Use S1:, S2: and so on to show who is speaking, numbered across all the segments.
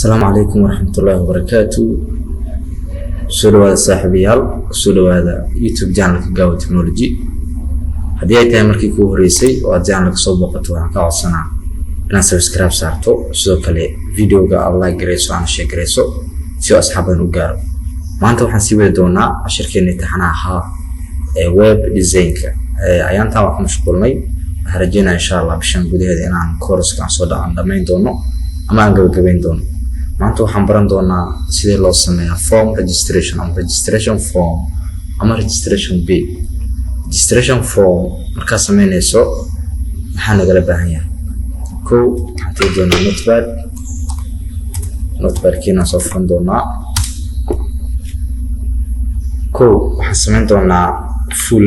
S1: السلام عليكم ورحمة الله وبركاته. سولو هذا صاحبيال سولو هذا يوتيوب channel كجاو تكنولوجي. هدي أي تايم مركي كوه رئيسي وأجعل لك صوب وقت وأنا كعصنا أنا سبسكرايب صارتو سو كله فيديو جا الله يجريسو أنا شيء جريسو سو أصحابنا وجارو ما أنتوا حنسيبه دونا شركة نتحناها ويب ديزاين أيام تاوك مشغولني هرجينا إن شاء الله بشان بدي هذه أنا كورس كان صدا عند مين دونو أما أنقل قبين دونو maanta waxaan baran doonaa sidee loo sameeyaa form registration ama registration form ama registration bill. Registration form markaa sameynayso maxaa nagala baahan yahay? Kow waxaan tegi doonaa notepad kiina soo furan doonaa. Kow waxaan sameyn doonaa full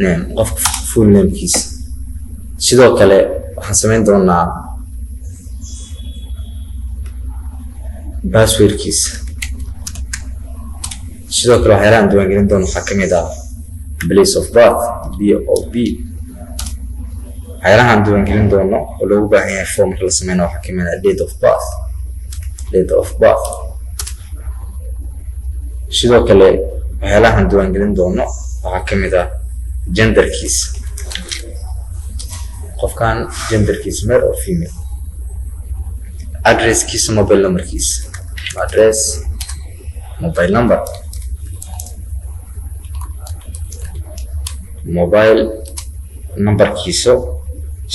S1: name of full name kiisa. Sidoo kale waxaan sameyn doonaa password kiisa. Sidoo kale waxaan diiwaangelin doonaa waxaa ka mid ah place of birth BOB. waxaan diiwaangelin doonaa oo loogu baahan yahay form la sameeyo waxaa ka mid ah date of birth. sidoo kale waxaan diiwaangelin doonaa waxaa ka mid ah gender kiisa. qofkan gender kiisa male or female. address kiisa mobile number kiisa. mobile number kiisa.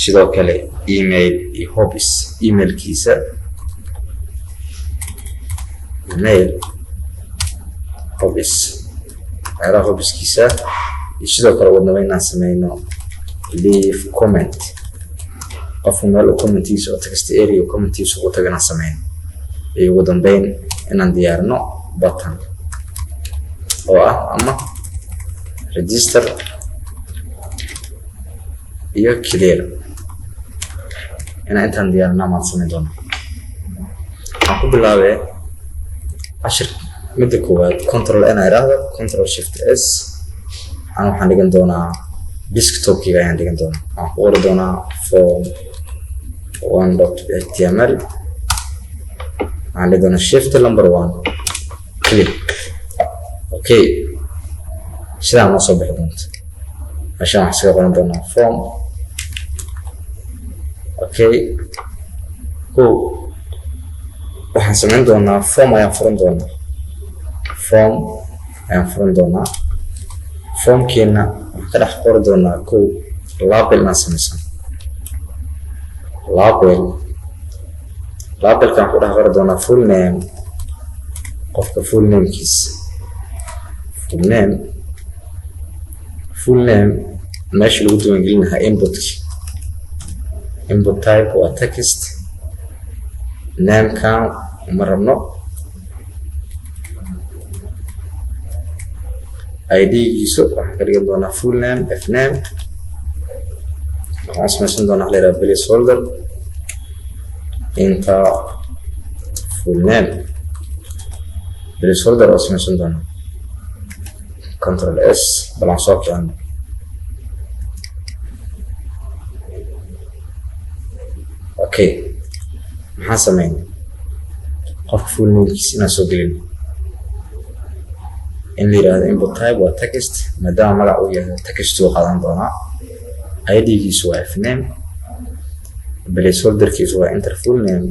S1: sidoo kale email iyo hobbies. email kiisa hobbies kiisa. iyo sidoo kale wadnaba inaan sameyno leave comment. qofku meel commentiisa oo text area commentiisa ugu tagana sameyn. iyo ugu dambeyn inaan diyaarino button oo ah ama register iyo clear. intaan diyaarino ma sameyn doono. waxaan ku bilaabay ashir midda koowaad control n iraahdo control shift s. waxaan dhigan doonaa desktop kiga ayaan dhigan doonaa. waxaan ku qori doonaa form 1.html. waxaan dhigan doonaa shift number 1 click. okay sidaa ma soo bixi doonto. meeshaan waxaan iskaga qoran doonaa form. okay waxaan sameyn doonaa form ayaan furan doonaa. formkiina waxaan ka dhex qori doonaa label aan sameysan. labelkan ku dhex qori doonaa full name. qofka full name kiisa. full name meesha lagu diiwaangelin lahaa input type waa text. name kan ma rabno. ID giiso waxaan ka dhigan doonaa full name fname. waxaan sameysan doonaa leeyahay placeholder inta full name placeholder oo sameysan doonaa control s balan soo kicin. okay maxaan sameyn qofka full name kiisa inaan soo gelin. in la yiraahdo input type waa text maadaama magac uu yahay text uu qaadan doonaa. ID giisu waa fname. placeholder kiisu waa enter full name.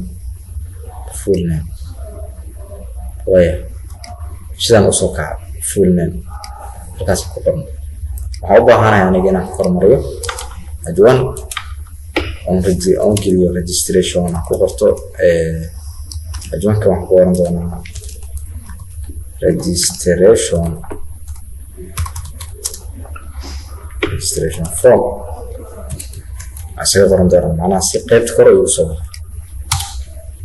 S1: sidaan usoo kaca full name halkaas ku qoran. waxaan u baahanahay aniga inaan hormariyo adwan on geliyo registration aan ku qorto. adwanka waxaan ku qoran doonaa registration form. asaga qoran doonaa macnaha si qaybta kore ugu soo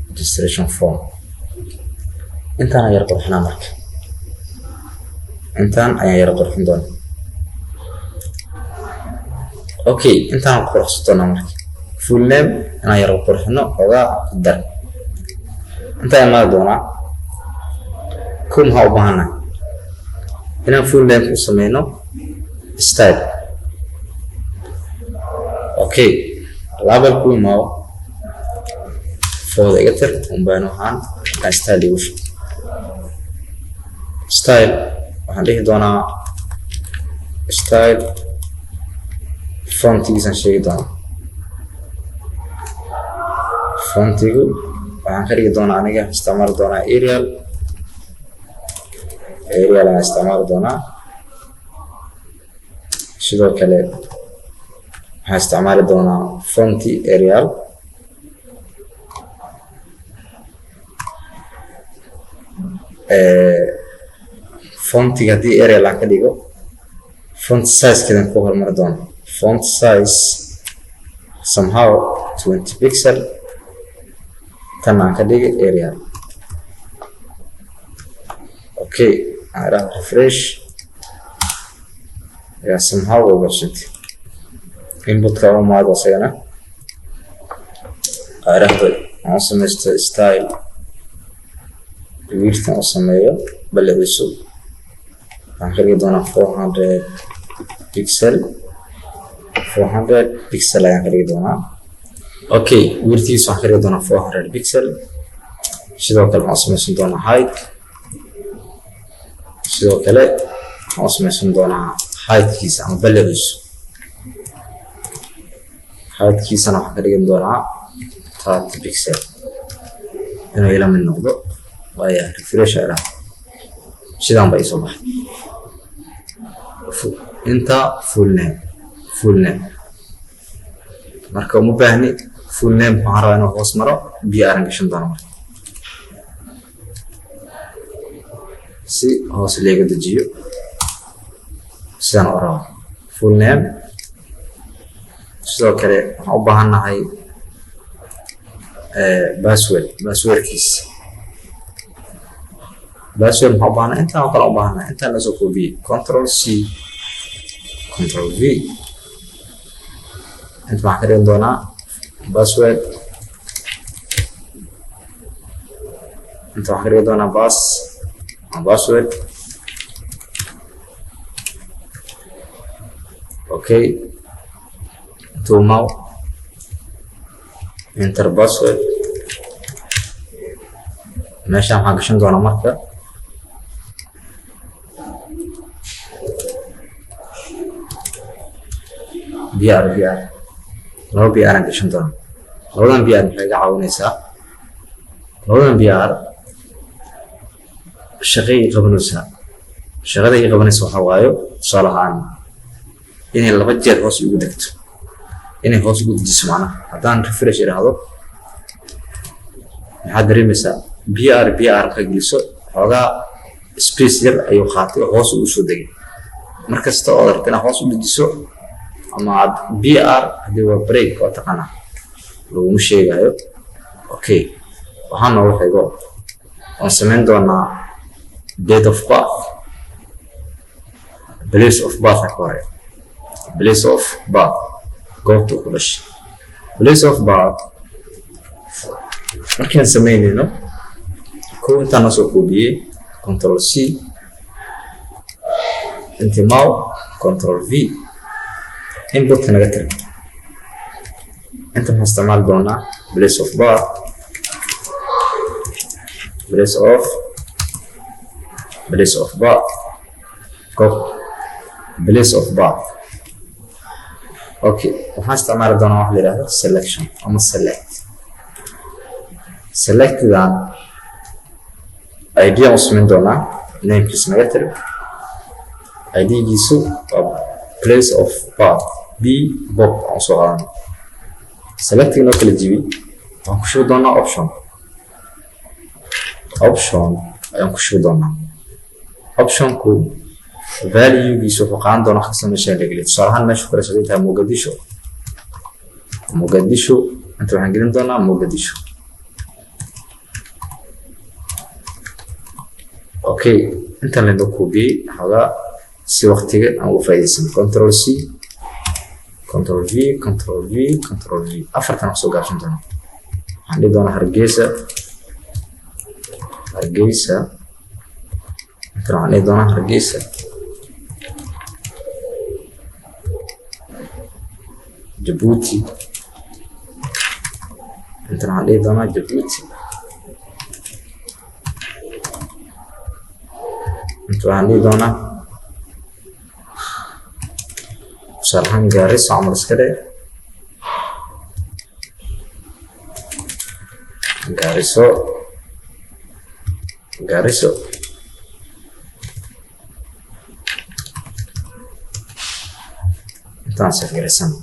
S1: registration form. intaan ayaan qurxinaa marka. intaan ayaan yara qurxin doonaa. okay intaan qurxin doonaa marka full name inaan yara qurxino ogaa dar. intaan ma doonaa maxaa u baahanahay inaan full name ku sameyno style. okay label ku imaado فوضى إجتر ومبينوهان ستايل يوش ستايل وهنده دونا ستايل فونتيجان شيء دونا فونتيجو وهنخرج دونا أنا استعمال دونا أريال أنا استعمال دونا شدوا كله هستعمال دونا فونتي أريال فونتي هذه أريال عن كديجو font size كده نكوه المردون font size somehow 20 pixel تمام كديجو أريال اوكي أنا refresh يا somehow وبشتي input كلام ما هذا سينا عرفت أصلا ستايل width أصلا بل يسوي هنخلي دونا 400 بيكسل 400 بيكسل هنخلي دونا اوكي width هنخلي دونا 400 بيكسل شدوا كلام أصلا دونا height شدوا كلام أصلا دونا height كيس أما بل يسوي height كيس أنا هنخلي دونا 30 بيكسل هنا إلى من نقطة ويا refresh على شدان بأي صباح انت full name marka uma baahni full name waxaan rabaa inuu hoos maro br gashan doono si hoos leega dejiyo sidaan u rabo full name sidoo kale waxaan u baahannahay passwordkiisa password maxaa u baahnaa intaan oo kale u baahnaa intaan lasoo koobiyey control c control v inta waxaan ka dhigan doonaa password inta waxaan ka dhigan doonaa password okay tuumaw enter password meeshaan waxaan gashan doonaa marka بيار لو بيار عندي شنطة لو بيار محتاج عاونيسا لو بيار شقي قبنوسا شغلة قبنوسا حوايو صالحان إني اللي بجد هوس يودكت إني هوس يود جسمنا هذا ريفرش هذا هذا ريمسا بيار كجلسو هذا سبيسيال أيو خاطئ هوس يسودي مركز تقدر تنا هوس يودجسو أما BR هذا هو بريك وتقنا لو مش شيء هايو أوكي وهنا هو هيجو ونسمين دونا date of birth place of birth أكواري place of birth go to كلش place of birth ممكن نسميه إنه كون تناسو كوبيه control C انت ماو control V input نقدر انت هنستعمل دونا place of bar place of bar place of bar اوكي وهنستعمل دونا واحد اللي selection اما select ذا idea من دونا name كيس نقدر ID جيسو place of bar B Bob also on selecting local GB I'm sure donna option I'm sure donna option code value بيسو فقان دonna خاصة مشان رجلي صراحة ما شكرا شديدها مقدشو انتو هنجرين دonna مقدشو اوكي انت اللي ندوكو بي هذا سي وقتي أو فايدة كنترول سي كنترول في أفرت أنا سوق عشان تنا عندي دونا هرجيسة ترى عندي دونا هرجيسة جيبوتي انت عندي دونا جيبوتي انت عندي دونا شرحان جاريس عمر سكري جاريسو انت نسيف جاريسان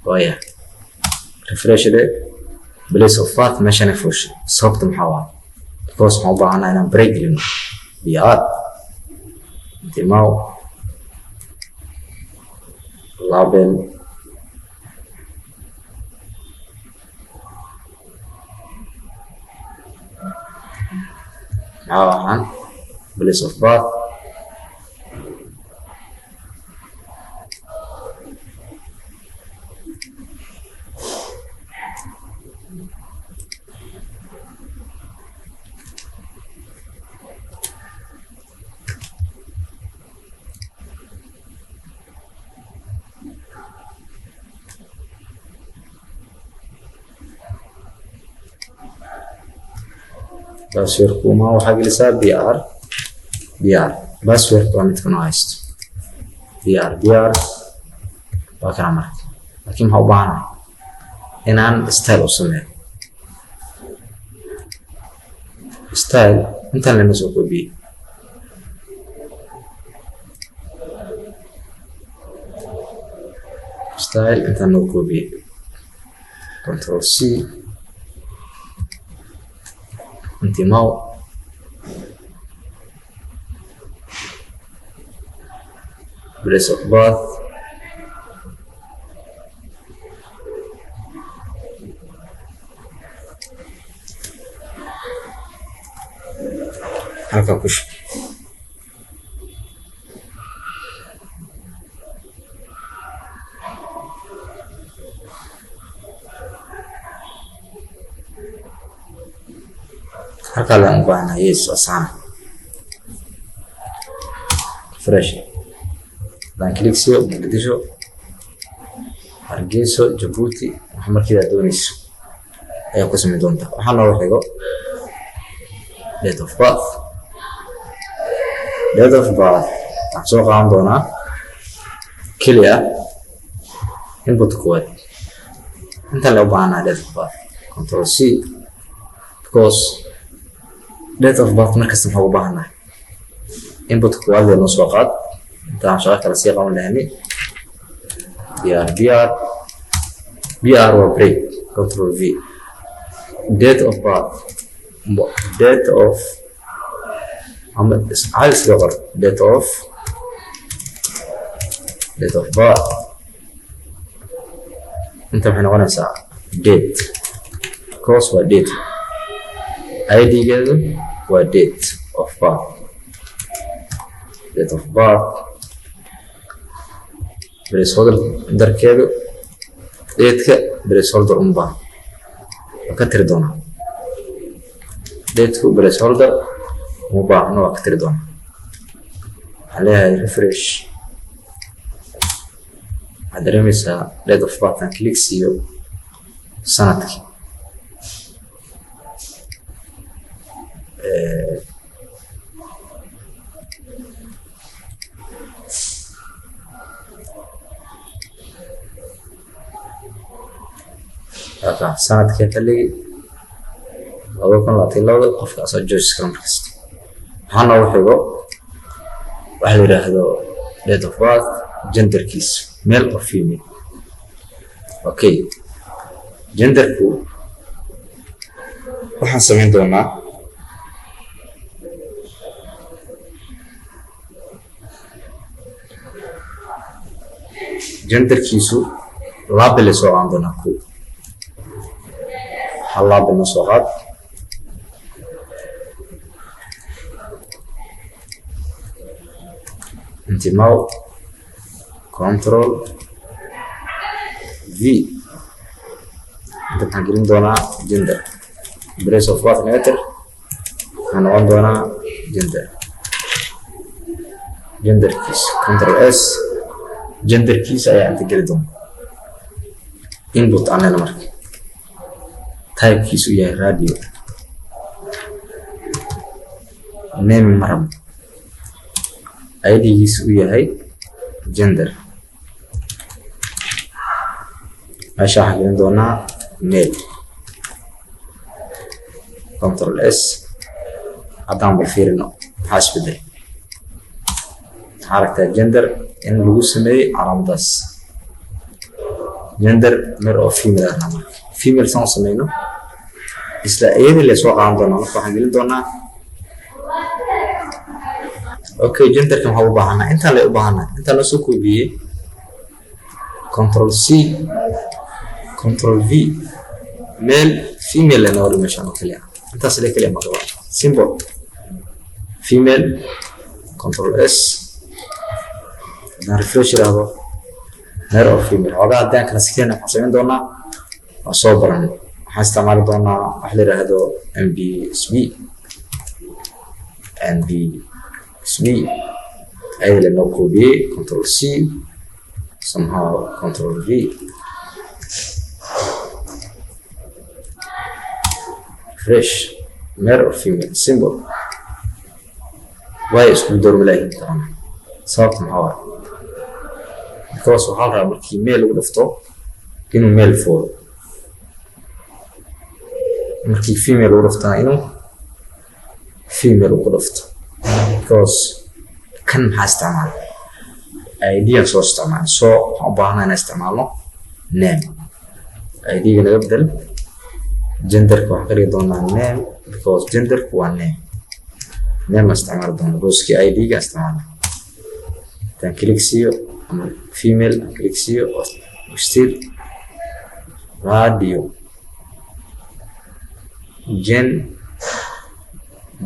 S1: ويا ريفريش ده بليس اوف فات ماشي نفوش صوبت محاوال بوس موضوع انا بريك لنا بيار انت ماو لابل عن بليس اوف باث باسورد كوما وحق لسا بي ار باسورد كوما تكون عايزت بي ار باكر عمرك لكن هو بانا إنان ستايل أصلا ستايل أنت اللي نسوق بيه ستايل أنت نسوق بيه كنترول سي انت ماو بليس اوف باث halka kush halka la ubahna yes asana fresh dan click sio Mogadisho Hargeysa Djibouti markii aad doonayso ayaa ku sameyn doonta waxaan loo xigo date of birth waxaan soo qaadan doonaa kaliya input code inta loo baahnaa date of birth control C because date of birth markasta maxaa u baahnaa input code noo soo qaad intaan shaqo kala sii qaban lahaynay BR or break control V date of birth date of birth انت waxay noqonaysaa date course waa date ID geedu waa date of birth placeholder darkeedu date-ka placeholder unbaa ka tiri doonaa date-ku placeholder مباح نوع كتير دون عليها ريفريش هذا رميسا ليد اوف باتن كليك سيو سنتك هذا سنتك كلي لو كان لاتي لو قف أصلا جوج سكرام كست هنا وحيو واحد يراهدو date of birth gender كيس male or female اوكي gender كو waxaan samayn doonaa gender kiisu label soo aan doonaa ku hal label soo qaad انتماء كنترول في انت تحققين دونا جندر بريس اوف بات متر هنقول دونا جندر كيس كنترول اس جندر كيس اي انت قريدون انبوت انا المارك type kiisu yahay radio, name marab, ID kiisu yahay gender. meesha waxaan gelin doonaa male, control S. haddaan bal fiirino maxaa isbedelay. waxaa aragtaa gender in lagu sameeyey calaamadaas gender male oo female ahna marka female saan u sameyno isla iyadii la soo qaadan doonaa. marka waxaan gelin doonaa okay genderka maxaa u baahanaa intaan lay u baahanaa intaan loo soo koobiyey control C control V male female lana hor meeshaan oo kaliya intaas la kaliya marka symbol female control S dan refresh raado male or female. ogaa haddaan kala sikeyna waxaan samayn doonaa waa soo baran waxaan isticmaali doonaa wax la yiraahdo NBSB ayada la noo koobiyey control C somehow control V fresh male or female symbol. why isku door malaahin karaan sababta maxaa waaye because waxaa la rabaa markii male lagu dhufto inuu male fuulo, markii female lagu dhuftana inuu female ku dhufto. because kan maxaa isticmaala idea soo isticmaala soo waxaan u baahnaa inaan isticmaalno name. idga naga bedel genderka waxaan ka dhigi doonaa name because genderku waa name isticmaali doona booskii idga isticmaala. haddaan click siiyo ama female click siiyo still radio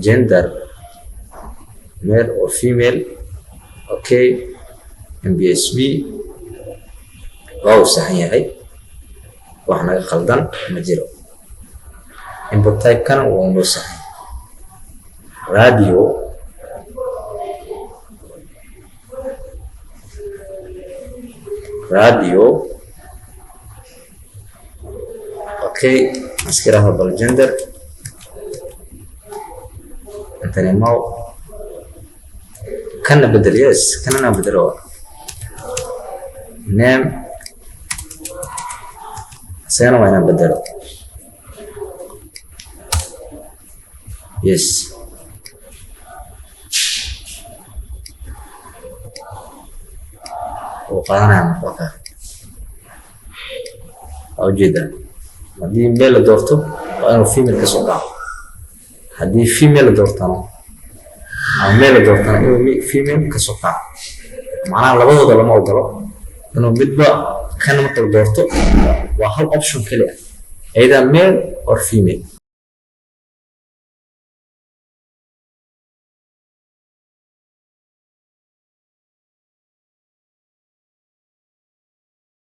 S1: gender male or female okay NBSB waa uu saxan yahay wax naga qaldan ma jiro. input type kana waa noo saxan radio okay maskiraha bal gender intani mau kana bedel yes kana na bedelo name sana wana bedelo yes وقانا مقاطع أو جدا هذه ميل دورته وأنا فيميل كسوقع هذه فيميل دورتنا أو ميل دورتنا إنه فيميل كسوقع معناها لبضه لما أقدره إنه بدأ كان مقدر دورته وهل أوبشن كله إذا ميل أو فيميل